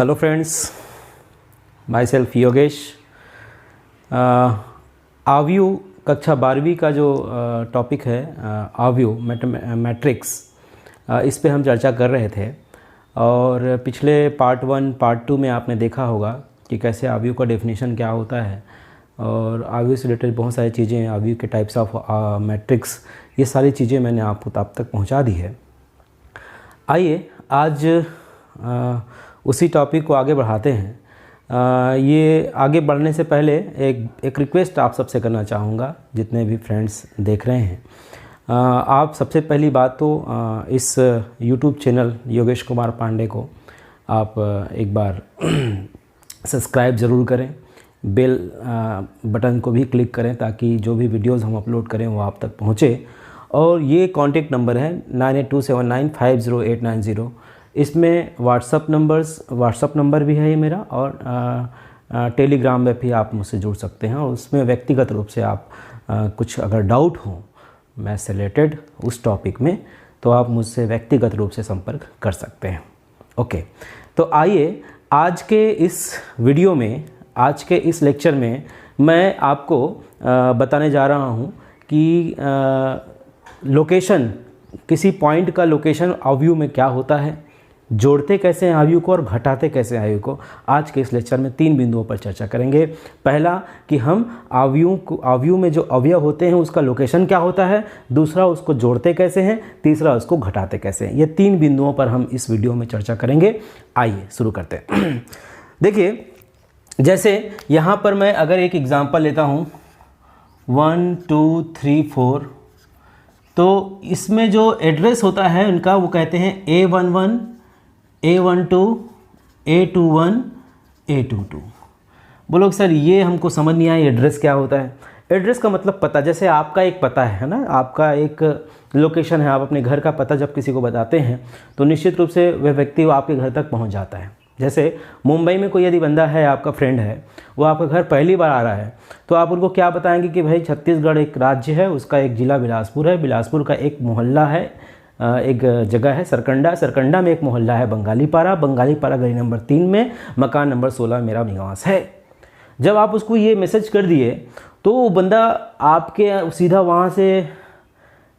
Hello friends, myself Yogesh. आव्यू कक्षा 12वीं का जो टॉपिक है आव्यू मैट्रिक्स, इस पे हम चर्चा कर रहे थे। और पिछले पार्ट 1 पार्ट 2 में आपने देखा होगा कि कैसे आव्यू का डेफिनेशन क्या होता है और आव्यू से रिलेटेड बहुत सारी चीज़ें, आव्यू के टाइप्स ऑफ मैट्रिक्स, ये सारी चीज़ें मैंने आपको आप तक पहुंचा दी है। आइए आज उसी टॉपिक को आगे बढ़ाते हैं। ये आगे बढ़ने से पहले एक रिक्वेस्ट आप सबसे करना चाहूँगा, जितने भी फ्रेंड्स देख रहे हैं। आप सबसे पहली बात तो इस यूट्यूब चैनल योगेश कुमार पांडे को आप एक बार सब्सक्राइब ज़रूर करें, बेल बटन को भी क्लिक करें ताकि जो भी वीडियोज़ हम अपलोड करें वो आप तक पहुँचे। और ये कॉन्टेक्ट नंबर है 9827950890। इसमें व्हाट्सअप नंबर भी है ये मेरा, और टेलीग्राम में भी आप मुझसे जुड़ सकते हैं। और उसमें व्यक्तिगत रूप से आप कुछ अगर डाउट हो मैथ्स से रिलेटेड उस टॉपिक में, तो आप मुझसे व्यक्तिगत रूप से संपर्क कर सकते हैं। ओके, तो आइए आज के इस वीडियो में, आज के इस लेक्चर में मैं आपको बताने जा रहा हूँ कि लोकेशन, किसी पॉइंट का लोकेशन आव्यू में क्या होता है, जोड़ते कैसे हैं आव्यू को और घटाते कैसे हैं आव्यू को। आज के इस लेक्चर में 3 बिंदुओं पर चर्चा करेंगे। पहला कि हम आव्यू में जो अवयव होते हैं उसका लोकेशन क्या होता है, दूसरा उसको जोड़ते कैसे हैं, तीसरा उसको घटाते कैसे हैं। ये 3 बिंदुओं पर हम इस वीडियो में चर्चा करेंगे। आइए शुरू करते हैं। देखिए, जैसे यहाँ पर मैं अगर एक एग्जाम्पल लेता हूँ 1 2 3 4, तो इसमें जो एड्रेस होता है उनका वो कहते हैं A11 A12 A21 A22। बोलो सर ये हमको समझ नहीं आया, एड्रेस क्या होता है। एड्रेस का मतलब पता, जैसे आपका एक पता है ना, आपका एक लोकेशन है। आप अपने घर का पता जब किसी को बताते हैं तो निश्चित रूप से वह व्यक्ति वो आपके घर तक पहुंच जाता है। जैसे मुंबई में कोई यदि बंदा है, आपका फ्रेंड है, वो आपका घर पहली बार आ रहा है, तो आप उनको क्या बताएंगे कि भाई छत्तीसगढ़ एक राज्य है, उसका एक ज़िला बिलासपुर है, बिलासपुर का एक मोहल्ला है, एक जगह है सरकंडा, सरकंडा में एक मोहल्ला है बंगालीपारा, बंगालीपारा गली नंबर 3 में मकान नंबर 16 मेरा निवास है। जब आप उसको ये मैसेज कर दिए तो वो बंदा आपके सीधा वहाँ से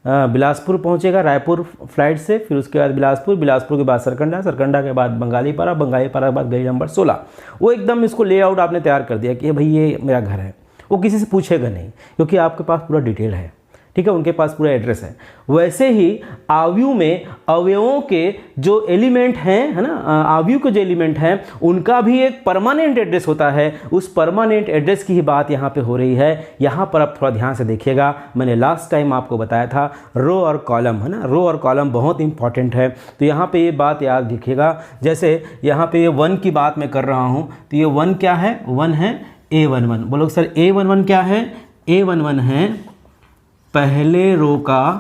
बिलासपुर पहुंचेगा, रायपुर फ्लाइट से, फिर उसके बाद बिलासपुर के बाद सरकंडा, सरकंडा के बाद बंगालीपारा, बंगालीपारा के बाद गली नंबर 16। वो एकदम इसको लेआउट आपने तैयार कर दिया कि भाई ये मेरा घर है। वो किसी से पूछेगा नहीं क्योंकि आपके पास पूरा डिटेल है, ठीक है, उनके पास पूरा एड्रेस है। वैसे ही आव्यू में अवयवों के जो एलिमेंट हैं, है ना, आव्यू के जो एलिमेंट हैं उनका भी एक परमानेंट एड्रेस होता है। उस परमानेंट एड्रेस की ही बात यहाँ पे हो रही है। यहाँ पर आप थोड़ा ध्यान से देखिएगा, मैंने लास्ट टाइम आपको बताया था रो और कॉलम, है ना, रो और कॉलम बहुत इंपॉर्टेंट है। तो यहाँ पे ये बात याद रखिएगा। जैसे यहाँ पे ये 1 की बात मैं कर रहा हूँ, तो ये 1 क्या है, 1 है A11। बोलो सर A11 क्या है, A11 है पहले रो का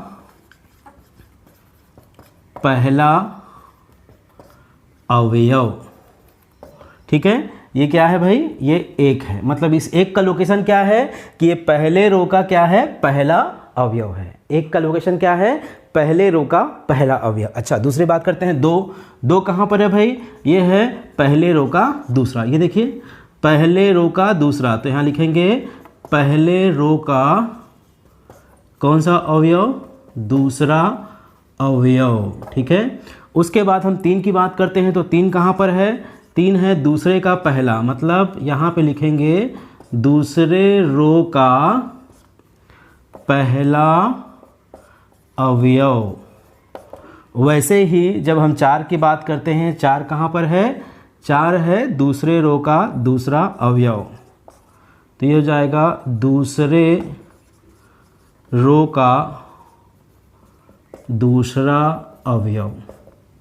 पहला अवयव, ठीक है। ये क्या है भाई, ये 1 है, मतलब इस 1 का लोकेशन क्या है कि ये पहले रो का क्या है, पहला अवयव है। 1 का लोकेशन क्या है, पहले रो का पहला अवयव। अच्छा, दूसरी बात करते हैं 2 कहाँ पर है भाई, ये है पहले रो का दूसरा। ये देखिए पहले रो का दूसरा, तो यहाँ लिखेंगे पहले रो का कौन सा अवयव, दूसरा अवयव, ठीक है। उसके बाद हम 3 की बात करते हैं, तो 3 कहाँ पर है, 3 है दूसरे का पहला, मतलब यहाँ पे लिखेंगे दूसरे रो का पहला अवयव। वैसे ही जब हम 4 की बात करते हैं, 4 कहाँ पर है, 4 है दूसरे रो का दूसरा अवयव, तो ये हो जाएगा दूसरे रो का दूसरा अवयव,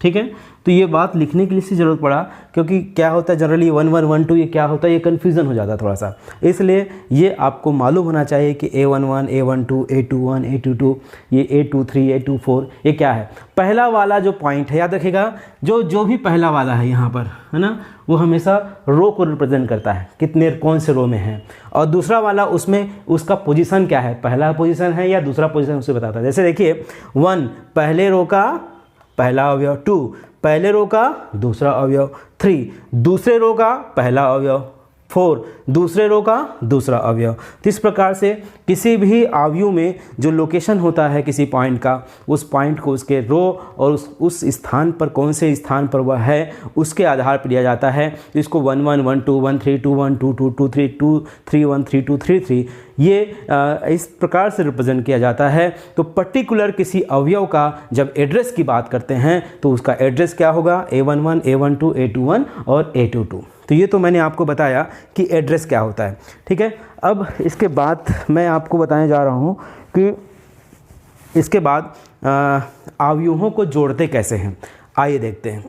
ठीक है। तो ये बात लिखने के लिए इसकी ज़रूरत पड़ा क्योंकि क्या होता है जनरली 1 1 1 2 ये क्या होता है, ये कन्फ्यूज़न हो जाता है थोड़ा सा। इसलिए ये आपको मालूम होना चाहिए कि A11 A12 A21 A22, ये A23 A24 ये क्या है। पहला वाला जो पॉइंट है याद रखिएगा, जो भी पहला वाला है यहाँ पर, है ना, वो हमेशा रो को रिप्रेजेंट करता है, कितने कौन से रो में है। और दूसरा वाला उसमें उसका पोजीशन क्या है, पहला पोजीशन है या दूसरा पोजीशन उसे बताता है। जैसे देखिए 1 पहले रो का पहला अवयव, 2 पहले रो का दूसरा अवयव, 3 दूसरे रो का पहला अवयव, 4 दूसरे रो का दूसरा अवयव। तो इस प्रकार से किसी भी अवयव में जो लोकेशन होता है किसी पॉइंट का, उस पॉइंट को उसके रो और उस स्थान पर कौन से स्थान पर वह है उसके आधार पर दिया जाता है। इसको 1 1 1 2 1 3 2 1 2 2 2 3 2 3 1 3 2 3 3 ये इस प्रकार से रिप्रेजेंट किया जाता है। तो पर्टिकुलर किसी अवयव का जब एड्रेस की बात करते हैं तो उसका एड्रेस क्या होगा, A11 A12 A21 और A22। तो ये तो मैंने आपको बताया कि एड्रेस क्या होता है, ठीक है। अब इसके बाद मैं आपको बताने जा रहा हूँ कि इसके बाद अवयवों को जोड़ते कैसे हैं, आइए देखते हैं।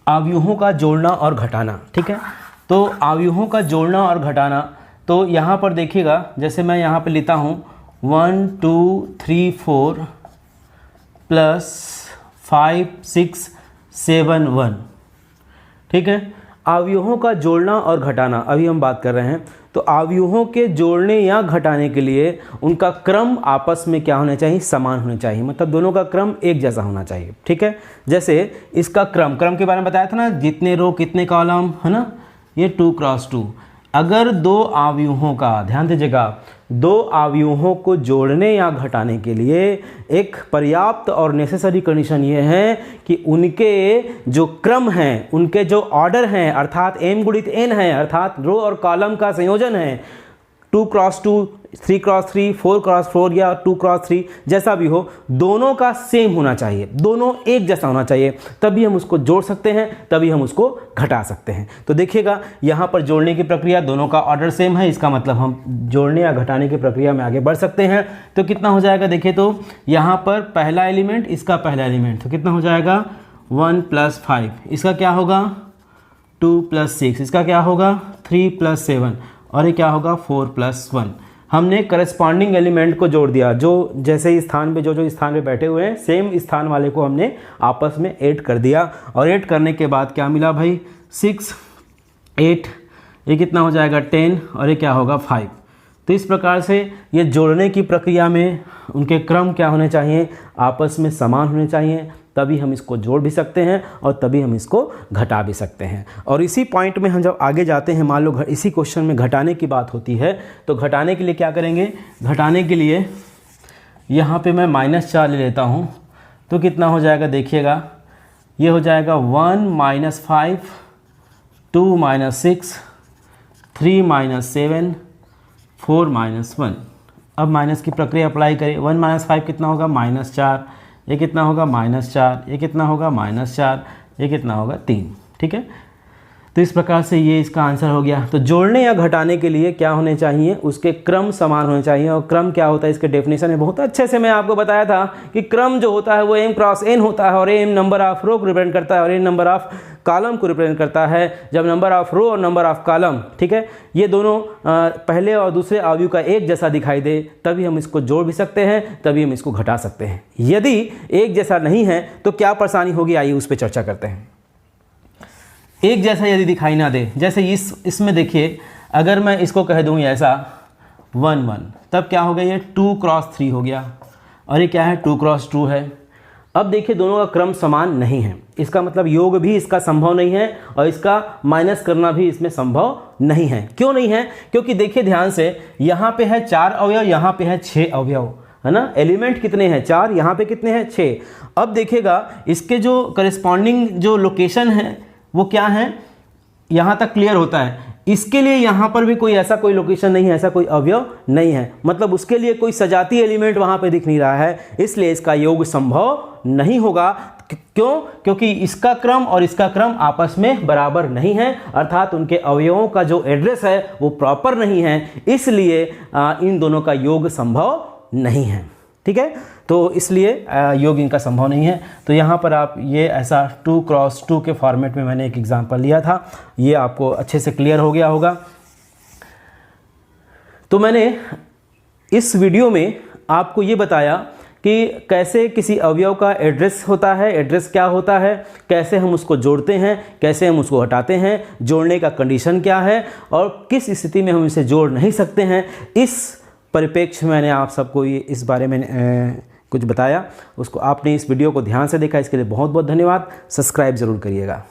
अवयवों का जोड़ना और घटाना, ठीक है। तो अवयवों का जोड़ना और घटाना, तो यहाँ पर देखिएगा, जैसे मैं यहाँ पे लेता हूँ 1 2 3 4 प्लस 5 6 7 1, ठीक है। अवयवों का जोड़ना और घटाना अभी हम बात कर रहे हैं। तो अवयवों के जोड़ने या घटाने के लिए उनका क्रम आपस में क्या होना चाहिए, समान होना चाहिए, मतलब दोनों का क्रम एक जैसा होना चाहिए, ठीक है। जैसे इसका क्रम के बारे में बताया था ना, जितने रो कितने कॉलम, है ना, ये 2 क्रॉस 2। अगर दो अवयवों का, ध्यान दीजिएगा, दो अवयवों को जोड़ने या घटाने के लिए एक पर्याप्त और नेसेसरी कंडीशन ये है कि उनके जो क्रम हैं, उनके जो ऑर्डर हैं, अर्थात m गुणित n है, अर्थात रो और कॉलम का संयोजन है, 2 क्रॉस 2 3 क्रॉस 3 4 क्रॉस 4 या 2 क्रॉस 3 जैसा भी हो, दोनों का सेम होना चाहिए, दोनों एक जैसा होना चाहिए, तभी हम उसको जोड़ सकते हैं, तभी हम उसको घटा सकते हैं। तो देखिएगा यहाँ पर जोड़ने की प्रक्रिया, दोनों का ऑर्डर सेम है, इसका मतलब हम जोड़ने या घटाने की प्रक्रिया में आगे बढ़ सकते हैं। तो कितना हो जाएगा, देखिए तो यहाँ पर पहला एलिमेंट, इसका पहला एलिमेंट, तो कितना हो जाएगा 1 + 5, इसका क्या होगा 2 + 6, इसका क्या होगा 3 + 7 और ये क्या होगा 4 + 1। हमने करस्पॉन्डिंग एलिमेंट को जोड़ दिया, जो जैसे स्थान पे जो स्थान पे बैठे हुए हैं सेम स्थान वाले को हमने आपस में ऐड कर दिया, और ऐड करने के बाद क्या मिला भाई 6 8, ये कितना हो जाएगा 10 और ये क्या होगा 5। तो इस प्रकार से ये जोड़ने की प्रक्रिया में उनके क्रम क्या होने चाहिए, आपस में समान होने चाहिए, तभी हम इसको जोड़ भी सकते हैं और तभी हम इसको घटा भी सकते हैं। और इसी पॉइंट में हम जब आगे जाते हैं, मान लो इसी क्वेश्चन में घटाने की बात होती है, तो घटाने के लिए क्या करेंगे, घटाने के लिए यहाँ पे मैं -4 ले लेता हूँ, तो कितना हो जाएगा देखिएगा, ये हो जाएगा 1 - 5 2 - 6 3 - 7 4 - 1। अब माइनस की प्रक्रिया अप्लाई करें, 1 - 5 कितना होगा -4, ये कितना होगा -4, ये कितना होगा -4, ये कितना होगा 3, ठीक है। तो इस प्रकार से ये इसका आंसर हो गया। तो जोड़ने या घटाने के लिए क्या होने चाहिए, उसके क्रम समान होने चाहिए। और क्रम क्या होता है, इसके डेफिनेशन में बहुत अच्छे से मैं आपको बताया था कि क्रम जो होता है वो m क्रॉस n होता है, और m नंबर ऑफ रो को रिप्रेजेंट करता है और n नंबर ऑफ कॉलम को रिप्रेजेंट करता है। जब नंबर ऑफ रो और नंबर ऑफ कॉलम, ठीक है, ये दोनों पहले और दूसरे अवयव का एक जैसा दिखाई दे, तभी हम इसको जोड़ भी सकते हैं, तभी हम इसको घटा सकते हैं। यदि एक जैसा नहीं है तो क्या परेशानी होगी, आइए उस पर चर्चा करते हैं। एक जैसा यदि दिखाई ना दे, जैसे इसमें देखिए, अगर मैं इसको कह दूं ऐसा 1 1, तब क्या हो गया, ये 2 क्रॉस 3 हो गया, और ये क्या है 2 क्रॉस 2 है। अब देखिए दोनों का क्रम समान नहीं है, इसका मतलब योग भी इसका संभव नहीं है और इसका माइनस करना भी इसमें संभव नहीं है। क्यों नहीं है, क्योंकि देखिए ध्यान से, यहाँ पे है 4 अवयव, यहाँ पे है 6 अवयव, है ना। एलिमेंट कितने हैं 4, यहाँ पे कितने हैं 6। अब देखिएगा इसके जो करेस्पॉन्डिंग जो लोकेशन है वो क्या है, यहाँ तक क्लियर होता है। इसके लिए यहाँ पर भी कोई ऐसा कोई लोकेशन नहीं है, ऐसा कोई अवयव नहीं है, मतलब उसके लिए कोई सजातीय एलिमेंट वहाँ पे दिख नहीं रहा है, इसलिए इसका योग संभव नहीं होगा। क्यों, क्योंकि इसका क्रम और इसका क्रम आपस में बराबर नहीं है, अर्थात उनके अवयवों का जो एड्रेस है वो प्रॉपर नहीं है, इसलिए इन दोनों का योग संभव नहीं है, ठीक है। तो इसलिए योग इनका संभव नहीं है। तो यहाँ पर आप ये ऐसा 2 क्रॉस 2 के फॉर्मेट में मैंने एक एग्जांपल लिया था, ये आपको अच्छे से क्लियर हो गया होगा। तो मैंने इस वीडियो में आपको ये बताया कि कैसे किसी अवयव का एड्रेस होता है, एड्रेस क्या होता है, कैसे हम उसको जोड़ते हैं, कैसे हम उसको हटाते हैं, जोड़ने का कंडीशन क्या है और किस स्थिति में हम इसे जोड़ नहीं सकते हैं। इस परिप्रेक्ष्य मैंने आप सबको ये इस बारे में कुछ बताया, उसको आपने इस वीडियो को ध्यान से देखा, इसके लिए बहुत बहुत धन्यवाद। सब्सक्राइब ज़रूर करिएगा।